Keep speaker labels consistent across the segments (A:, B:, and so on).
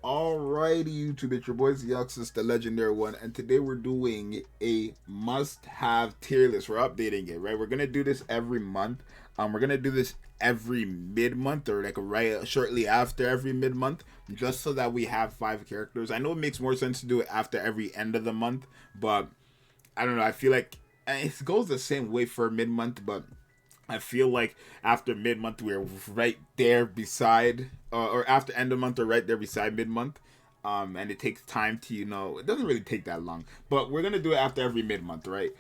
A: Alrighty, YouTube, it's your boy Zeoxys, the legendary one, and today we're doing a must-have tier list. We're updating it, right? We're gonna do this every month. We're gonna do this every mid-month or like right shortly after every mid-month, just so that we have 5 characters. I know it makes more sense to do it after every end of the month, but I don't know. I feel like it goes the same way for mid-month, but I feel like after mid month we're right there beside, or after end of month we're right there beside mid month, and it takes time to it doesn't really take that long, but we're gonna do it after every mid month, right?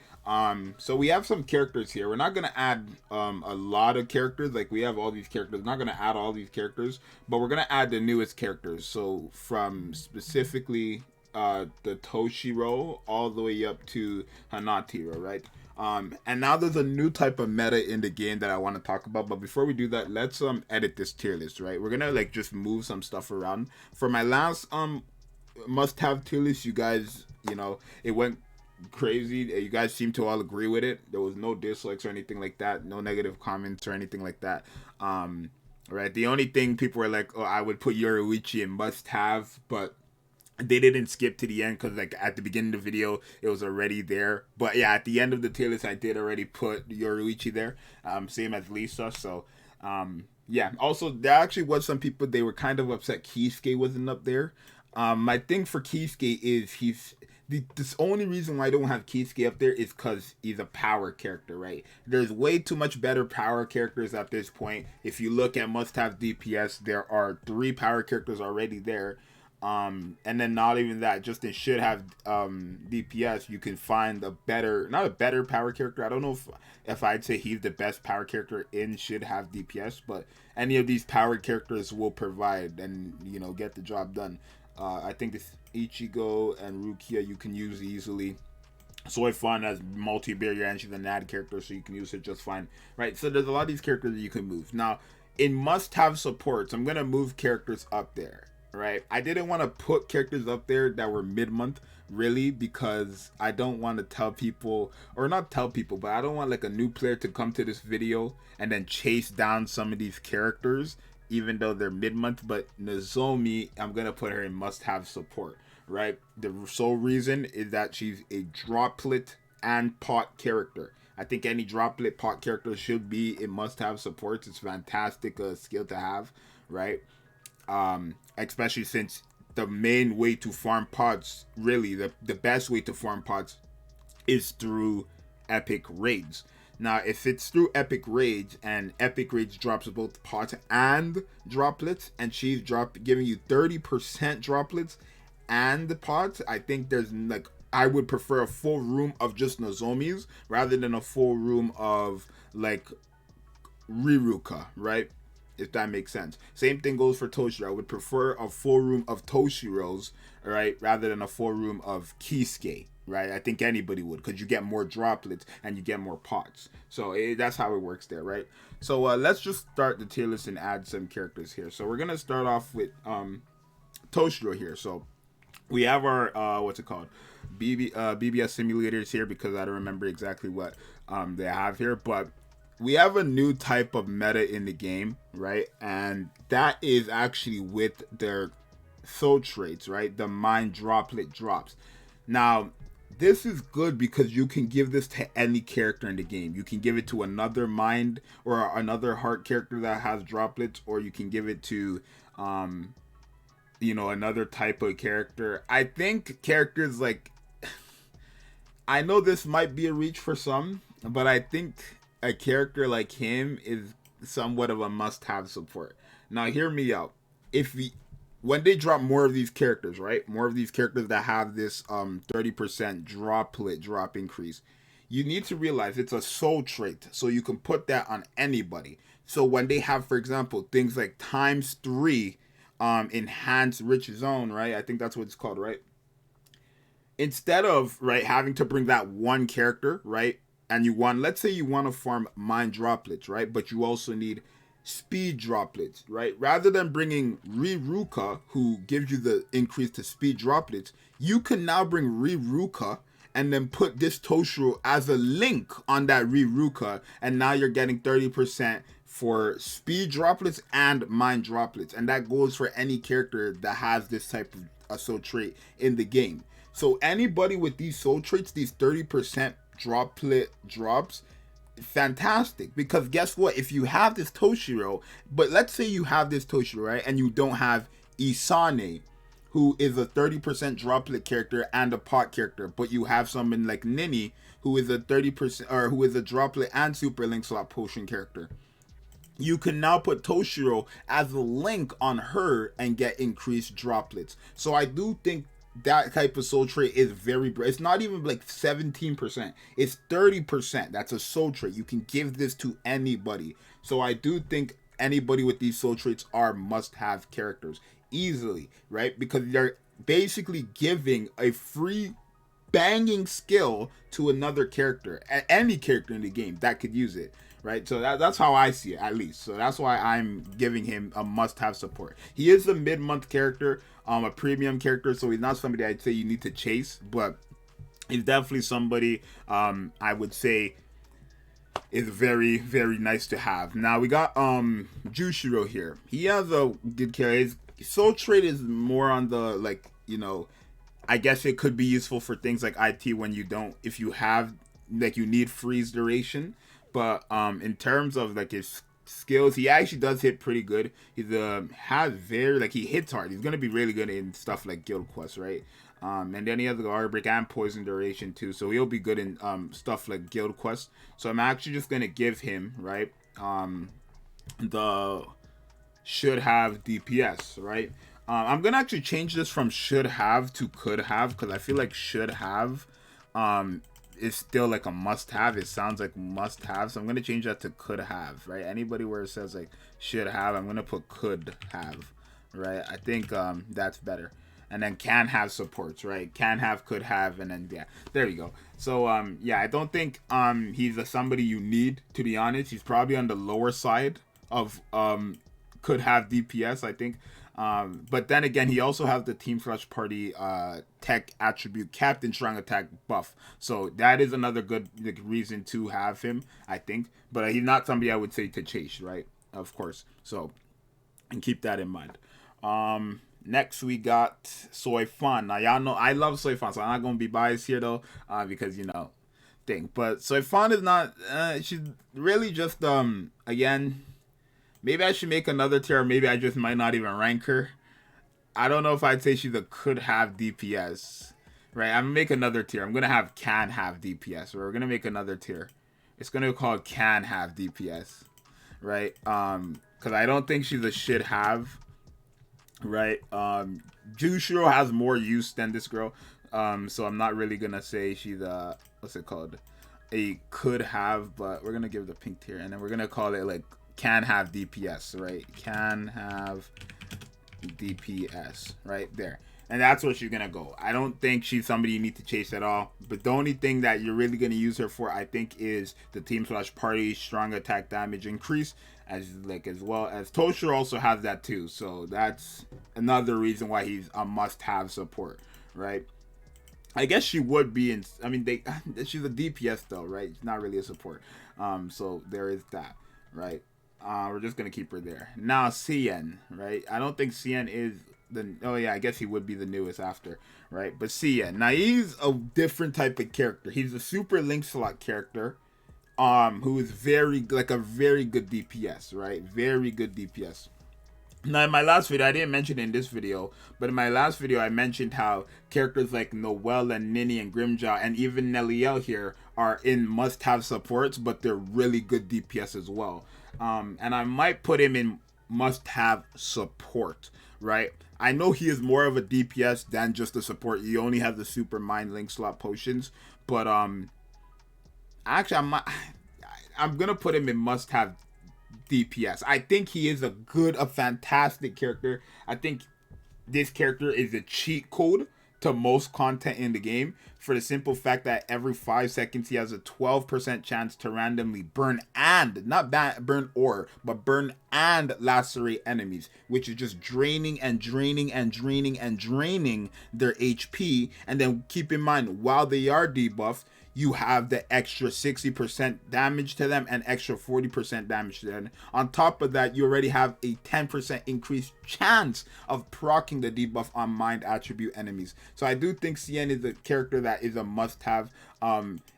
A: So we have some characters here. We're not gonna add a lot of characters. Like we have all these characters. We're not gonna add all these characters, but we're gonna add the newest characters. So from specifically the Toshiro all the way up to Hanatiro, right? And now there's a new type of meta in the game that I want to talk about. But before we do that, let's edit this tier list, right? We're gonna like just move some stuff around. For my last must-have tier list, you guys, it went crazy. You guys seem to all agree with it. There was no dislikes or anything like that, no negative comments or anything like that. Right. The only thing people were like, oh, I would put Yoruichi in must-have, but they didn't skip to the end because like at the beginning of the video it was already there. But yeah, at the end of the tier list I did already put Yoruichi there, same as Lisa. So yeah, also there actually was some people, they were kind of upset Kisuke wasn't up there. My thing for Kisuke is this only reason why I don't have Kisuke up there is because he's a power character, right? There's way too much better power characters at this point. If you look at must-have DPS, there are 3 power characters already there. And then not even that, just in should have DPS, you can find not a better power character. I don't know if I'd say he's the best power character in should have DPS, but any of these power characters will provide and get the job done. I think this Ichigo and Rukia you can use easily. Soy Fun as multi-barrier and she's an ad character, so you can use it just fine, right? So there's a lot of these characters that you can move. Now in must-have supports, I'm gonna move characters up there. Right, I didn't want to put characters up there that were mid-month, really, because I don't want to tell people, or not tell people, but I don't want like a new player to come to this video and then chase down some of these characters, even though they're mid-month. But Nozomi, I'm gonna put her in must-have support, right? The sole reason is that she's a droplet and pot character. I think any droplet pot character should be in must-have supports. It's fantastic skill to have, right? Especially since the main way to farm pots, really the best way to farm pots is through epic raids. Now if it's through epic raids and epic raids drops both pots and droplets, and she's giving you 30% droplets and pots, I think there's like, I would prefer a full room of just Nozomis rather than a full room of like Riruka, right? If that makes sense. Same thing goes for Toshiro. I would prefer a full room of Toshiros, right, rather than a full room of Kisuke, right? I think anybody would, because you get more droplets and you get more pots. So that's how it works there, right? So let's just start the tier list and add some characters here. So we're gonna start off with Toshiro here. So we have our what's it called, BBS simulators here, because I don't remember exactly what they have here, but we have a new type of meta in the game, right? And that is actually with their soul traits, right? The mind droplet drops. Now, this is good because you can give this to any character in the game. You can give it to another mind or another heart character that has droplets, or you can give it to another type of character. I think characters like I know this might be a reach for some, but I think a character like him is somewhat of a must-have support. Now hear me out. When they drop more of these characters, right? More of these characters that have this 30% droplet drop increase, you need to realize it's a soul trait, so you can put that on anybody. So when they have, for example, things like ×3 enhanced rich zone, right? I think that's what it's called, right? Instead of having to bring that one character, right? And let's say you want to farm mind droplets, right? But you also need speed droplets, right? Rather than bringing Riruka, who gives you the increase to speed droplets, you can now bring Riruka and then put this Toshiro as a link on that Riruka, and now you're getting 30% for speed droplets and mind droplets, and that goes for any character that has this type of soul trait in the game. So anybody with these soul traits, these 30% droplet drops, fantastic, because guess what, if you have this Toshiro, but let's say you have this Toshiro, right, and you don't have Isane, who is a 30% droplet character and a pot character, but you have someone like Nini, who is a 30% or who is a droplet and super link slot potion character, you can now put Toshiro as a link on her and get increased droplets. So I do think that type of soul trait is very, it's not even like 17%, it's 30%. That's a soul trait. You can give this to anybody. So I do think anybody with these soul traits are must-have characters easily, right? Because they're basically giving a free banging skill to another character, any character in the game that could use it, right? So that's how I see it, at least. So that's why I'm giving him a must-have support. He is a mid-month character, a premium character, so he's not somebody I'd say you need to chase, but he's definitely somebody I would say is very, very nice to have. Now we got Jushiro here. He has a good character. His soul trait is more on the, like, you know, I guess it could be useful for things like IT when you don't, if you have, like, you need freeze duration. But in terms of like his skills, he actually does hit pretty good. He's has very, like, he hits hard. He's gonna be really good in stuff like Guild Quest, right? And then he has the Guard Break and Poison Duration too, so he'll be good in stuff like Guild Quest. So I'm actually just gonna give him, right, the should have DPS, right? I'm gonna actually change this from should have to could have, because I feel like should have is still like a must have. It sounds like must have, so I'm gonna change that to could have, right? Anybody where it says like should have, I'm gonna put could have, right? I think that's better. And then can have supports, right? Can have, could have, and then yeah, there you go. So yeah, I don't think he's somebody you need, to be honest. He's probably on the lower side of could have DPS, I think. But then again, he also has the Team Flash Party tech attribute Captain Strong Attack buff, so that is another good, like, reason to have him, I think. But he's not somebody I would say to chase, right? Of course. So, and keep that in mind. Next we got Soy Fan. Now y'all know I love Soy Fan, so I'm not gonna be biased here though, because, you know, thing. But Soy Fan is not. She's really just again. Maybe I should make another tier, or maybe I just might not even rank her. I don't know if I'd say she's a could have DPS. Right, I'm gonna make another tier. I'm gonna have can have DPS. We're gonna make another tier. It's gonna be called can have DPS. Right? Because I don't think she's a should have. Right? Jushiro has more use than this girl. So I'm not really gonna say she's a, what's it called? A could have, but we're gonna give it a pink tier, and then we're gonna call it like can have DPS, right? Can have DPS, right there. And that's where she's gonna go. I don't think she's somebody you need to chase at all. But the only thing that you're really gonna use her for, I think, is the Team Slash Party strong attack damage increase, as well as Toshiro also has that too. So that's another reason why he's a must-have support, right? I guess she would be in. I mean, she's a DPS though, right? It's not really a support. So there is that, right? We're just gonna keep her there. Now Cien, right? I don't think Cien is the. Oh yeah, I guess he would be the newest after, right? But Cien, now he's a different type of character. He's a super link slot character, who is very good DPS, right? Very good DPS. Now, in my last video, I didn't mention it in this video, but in my last video, I mentioned how characters like Noelle and Nini and Grimjaw and even Neliel here are in must-have supports, but they're really good DPS as well. And I might put him in must-have support, right? I know he is more of a DPS than just a support. He only has the super mind link slot potions, but actually, I'm gonna put him in must-have DPS. I think he is a fantastic character. I think this character is a cheat code to most content in the game, for the simple fact that every 5 seconds he has a 12% chance to randomly burn and burn and lacerate enemies, which is just draining and draining and draining and draining their HP. And then keep in mind, while they are debuffed, you have the extra 60% damage to them and extra 40% damage to them. On top of that, you already have a 10% increased chance of proccing the debuff on mind attribute enemies. So I do think CN is a character that is a must-have.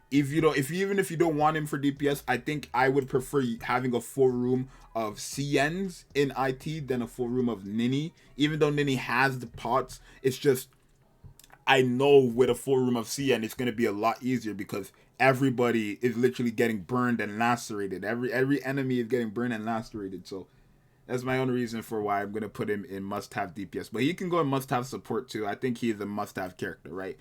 A: If you don't want him for DPS, I think I would prefer having a full room of CNs in IT than a full room of Nini. Even though Nini has the pots, it's just, I know with a full room of CN, it's going to be a lot easier because everybody is literally getting burned and lacerated. Every enemy is getting burned and lacerated. So that's my own reason for why I'm going to put him in must-have DPS. But he can go in must-have support too. I think he is a must-have character, right?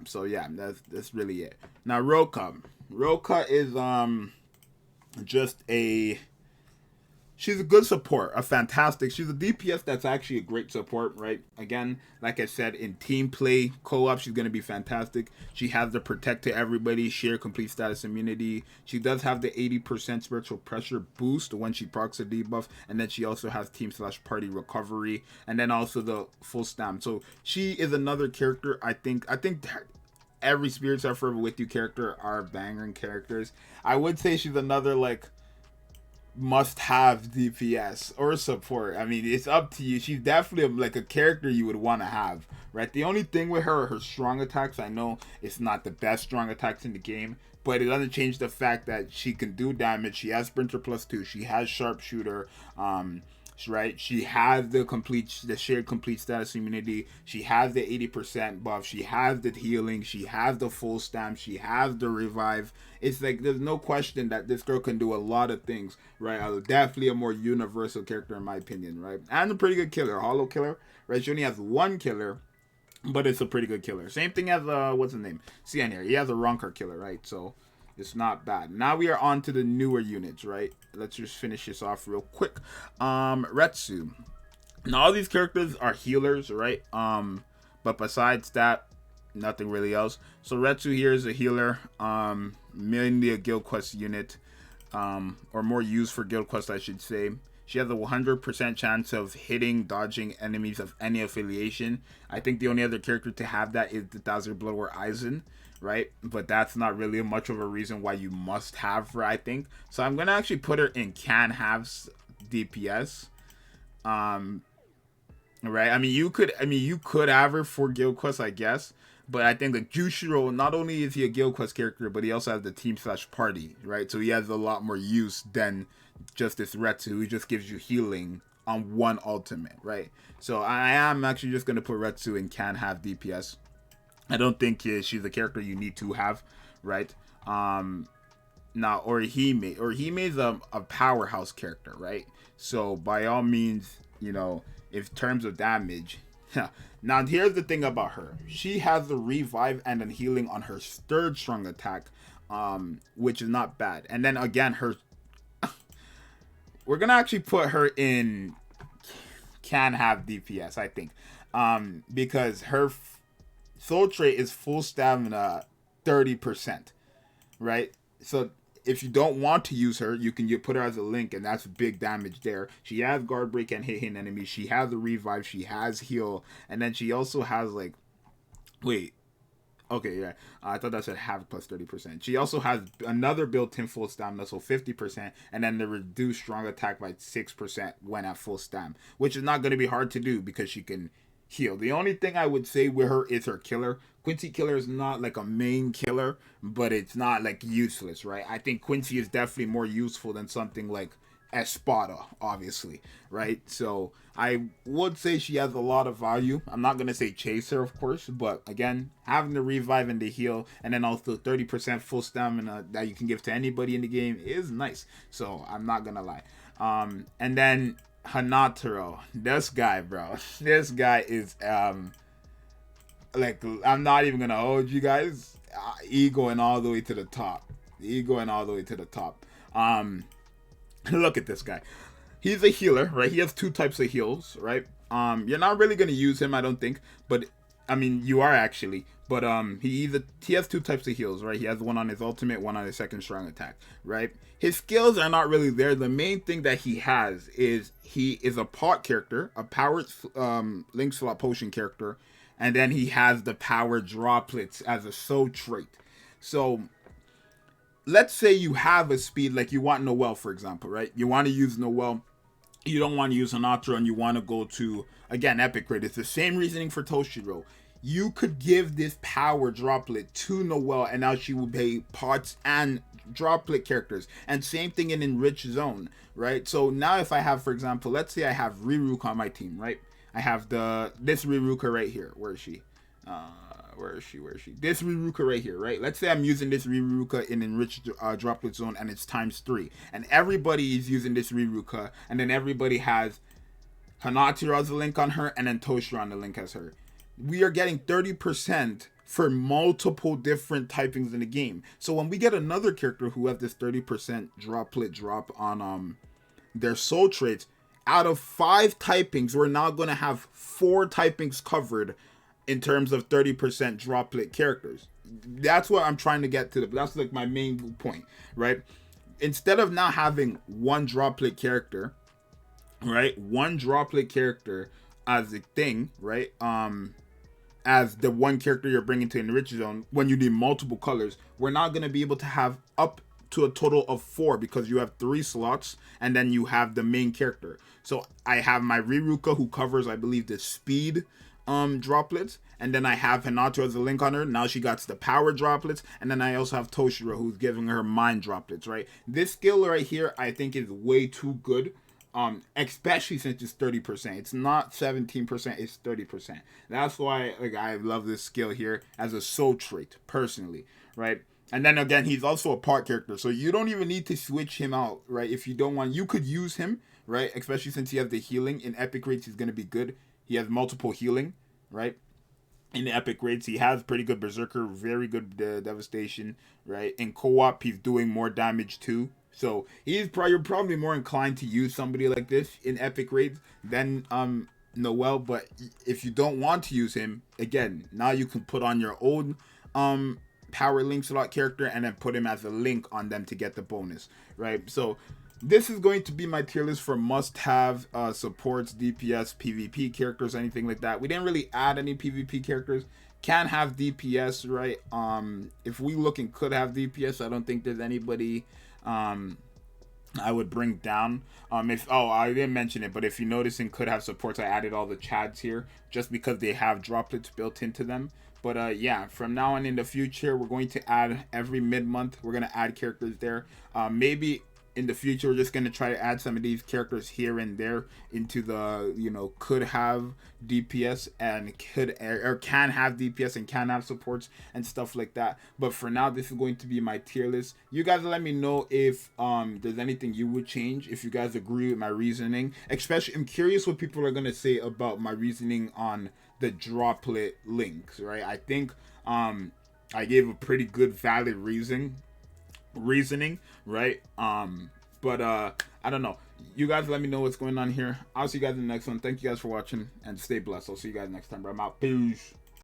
A: So yeah, that's really it. Now Roka. Roka is just she's a good support, she's a DPS that's actually a great support, right? Again, like I said, in team play, co-op, she's going to be fantastic. She has the protect to everybody, share complete status immunity. She does have the 80% spiritual pressure boost when she procs a debuff, and then she also has team/party recovery, and then also the full stam. So she is another character. I think every Spirits Are Forever With You character are banging characters. I would say she's another like must have DPS or support. I mean, it's up to you. She's definitely like a character you would want to have, right? The only thing with her are her strong attacks. I know it's not the best strong attacks in the game, but it doesn't change the fact that she can do damage. She has Sprinter +2. She has Sharpshooter. Right, she has the shared complete status immunity. She has the 80% buff. She has the healing. She has the full stamp. She has the revive. It's like there's no question that this girl can do a lot of things, right? Definitely a more universal character in my opinion, right? And a pretty good killer, hollow killer, right? She only has one killer, but it's a pretty good killer. Same thing as what's his name? CN here. He has a Ronker killer, right? So it's not bad. Now we are on to the newer units, right? Let's just finish this off real quick. Retsu. Now all these characters are healers, right? But besides that, nothing really else. So Retsu here is a healer, mainly a guild quest unit, or more used for guild quest, I should say. She has a 100% chance of hitting, dodging enemies of any affiliation. I think the only other character to have that is the Dazzler Blood or Aizen, right? But that's not really much of a reason why you must have her, I think. So I'm gonna actually put her in can have DPS. Right? I mean you could have her for guild quest, I guess. But I think like Jushiro, not only is he a guild quest character, but he also has the team/party, right? So he has a lot more use than just this Retsu, who just gives you healing on one ultimate, right? So I am actually just gonna put Retsu in can have DPS. I don't think she's a character you need to have, right? Now Orihime is a powerhouse character, right? So by all means, in terms of damage, now here's the thing about her. She has the revive and then healing on her third strong attack, which is not bad. And then again, we're gonna actually put her in can have DPS, I think, because her soul trait is full stamina 30%, right? So if you don't want to use her, you put her as a link, and that's big damage there. She has guard break and hit enemies. She has a revive. She has heal, and then she also has I thought that said have plus 30%. She also has another built-in full stamina, so 50%, and then the reduced strong attack by 6% when at full stam, which is not going to be hard to do because she can heal. The only thing I would say with her is her killer. Quincy killer is not like a main killer, but it's not like useless, right? I think Quincy is definitely more useful than something like Espada, obviously, right? So I would say she has a lot of value. I'm not going to say chaser, of course, but again, having the revive and the heal, and then also 30% full stamina that you can give to anybody in the game is nice. So I'm not going to lie. And then Hanataro, this guy, bro. This guy is, I'm not even going to hold you guys. Egoing all the way to the top. Look at this guy. He's a healer, right? He has two types of heals, right? You're not really going to use him, I don't think. But, I mean, you are actually. But he has two types of heals, right? He has one on his ultimate, one on his second strong attack, right? His skills are not really there. The main thing that he has is he is a pot character, a powered link slot potion character, and then he has the power droplets as a soul trait. So let's say you have a speed, like you want Noel, for example, right? You want to use Noel, you don't want to use Hinata, and you want to go to, again, Epic Raid. It's the same reasoning for Toshiro. You could give this power droplet to Noel, and now she will be parts and droplet characters. And same thing in Enriched Zone, right? So now if I have, for example, let's say I have Riruka on my team, right? I have this Riruka right here. Where is she? Where is she? This Riruka right here, right? Let's say I'm using this Riruka in Enriched Droplet Zone, and it's ×3. And everybody is using this Riruka, and then everybody has Hanatiro as a link on her, and then Toshiro on the link as her. We are getting 30% for multiple different typings in the game. So when we get another character who has this 30% droplet drop on their soul traits, out of 5 typings, we're now going to have 4 typings covered in terms of 30% droplet characters. That's what I'm trying to get to. That's like my main point, right? Instead of now having one droplet character, right? One droplet character as a thing, right? As the one character you're bringing to Enriched Zone, when you need multiple colors, we're not going to be able to have up to a total of 4 because you have 3 slots and then you have the main character. So I have my Riruka who covers, I believe, the speed droplets, and then I have Hinata as a link on her. Now she got the power droplets, and then I also have Toshiro who's giving her mind droplets, right? This skill right here I think is way too good, especially since it's 30%. It's not 17%, it's 30%. That's why like I love this skill here as a soul trait personally, right? And then again, he's also a part character, so you don't even need to switch him out, right? If you don't want, you could use him, right? Especially since he has the healing. In Epic Raids, he's going to be good. He has multiple healing, right? In the Epic Raids, he has pretty good Berserker, very good Devastation, right? In co-op, he's doing more damage too. So you're probably more inclined to use somebody like this in Epic Raids than Noel. But if you don't want to use him, again, now you can put on your own power link slot character and then put him as a link on them to get the bonus, right? So this is going to be my tier list for must-have supports, DPS, PvP characters, anything like that. We didn't really add any PvP characters. Can have DPS, right? If we look and could have DPS, I don't think there's anybody I would bring down. I didn't mention it, but if you notice in could have supports, I added all the Chads here just because they have droplets built into them. But yeah, from now on in the future, we're going to add every mid-month. We're going to add characters there. Maybe in the future, we're just going to try to add some of these characters here and there into the, could have DPS and can have DPS and can have supports and stuff like that. But for now, this is going to be my tier list. You guys let me know if there's anything you would change, if you guys agree with my reasoning. Especially, I'm curious what people are going to say about my reasoning on the droplet links, right? I think I gave a pretty good valid reasoning, right? But I don't know. You guys let me know what's going on here. I'll see you guys in the next one. Thank you guys for watching and stay blessed. I'll see you guys next time, bro. I'm out. Peace.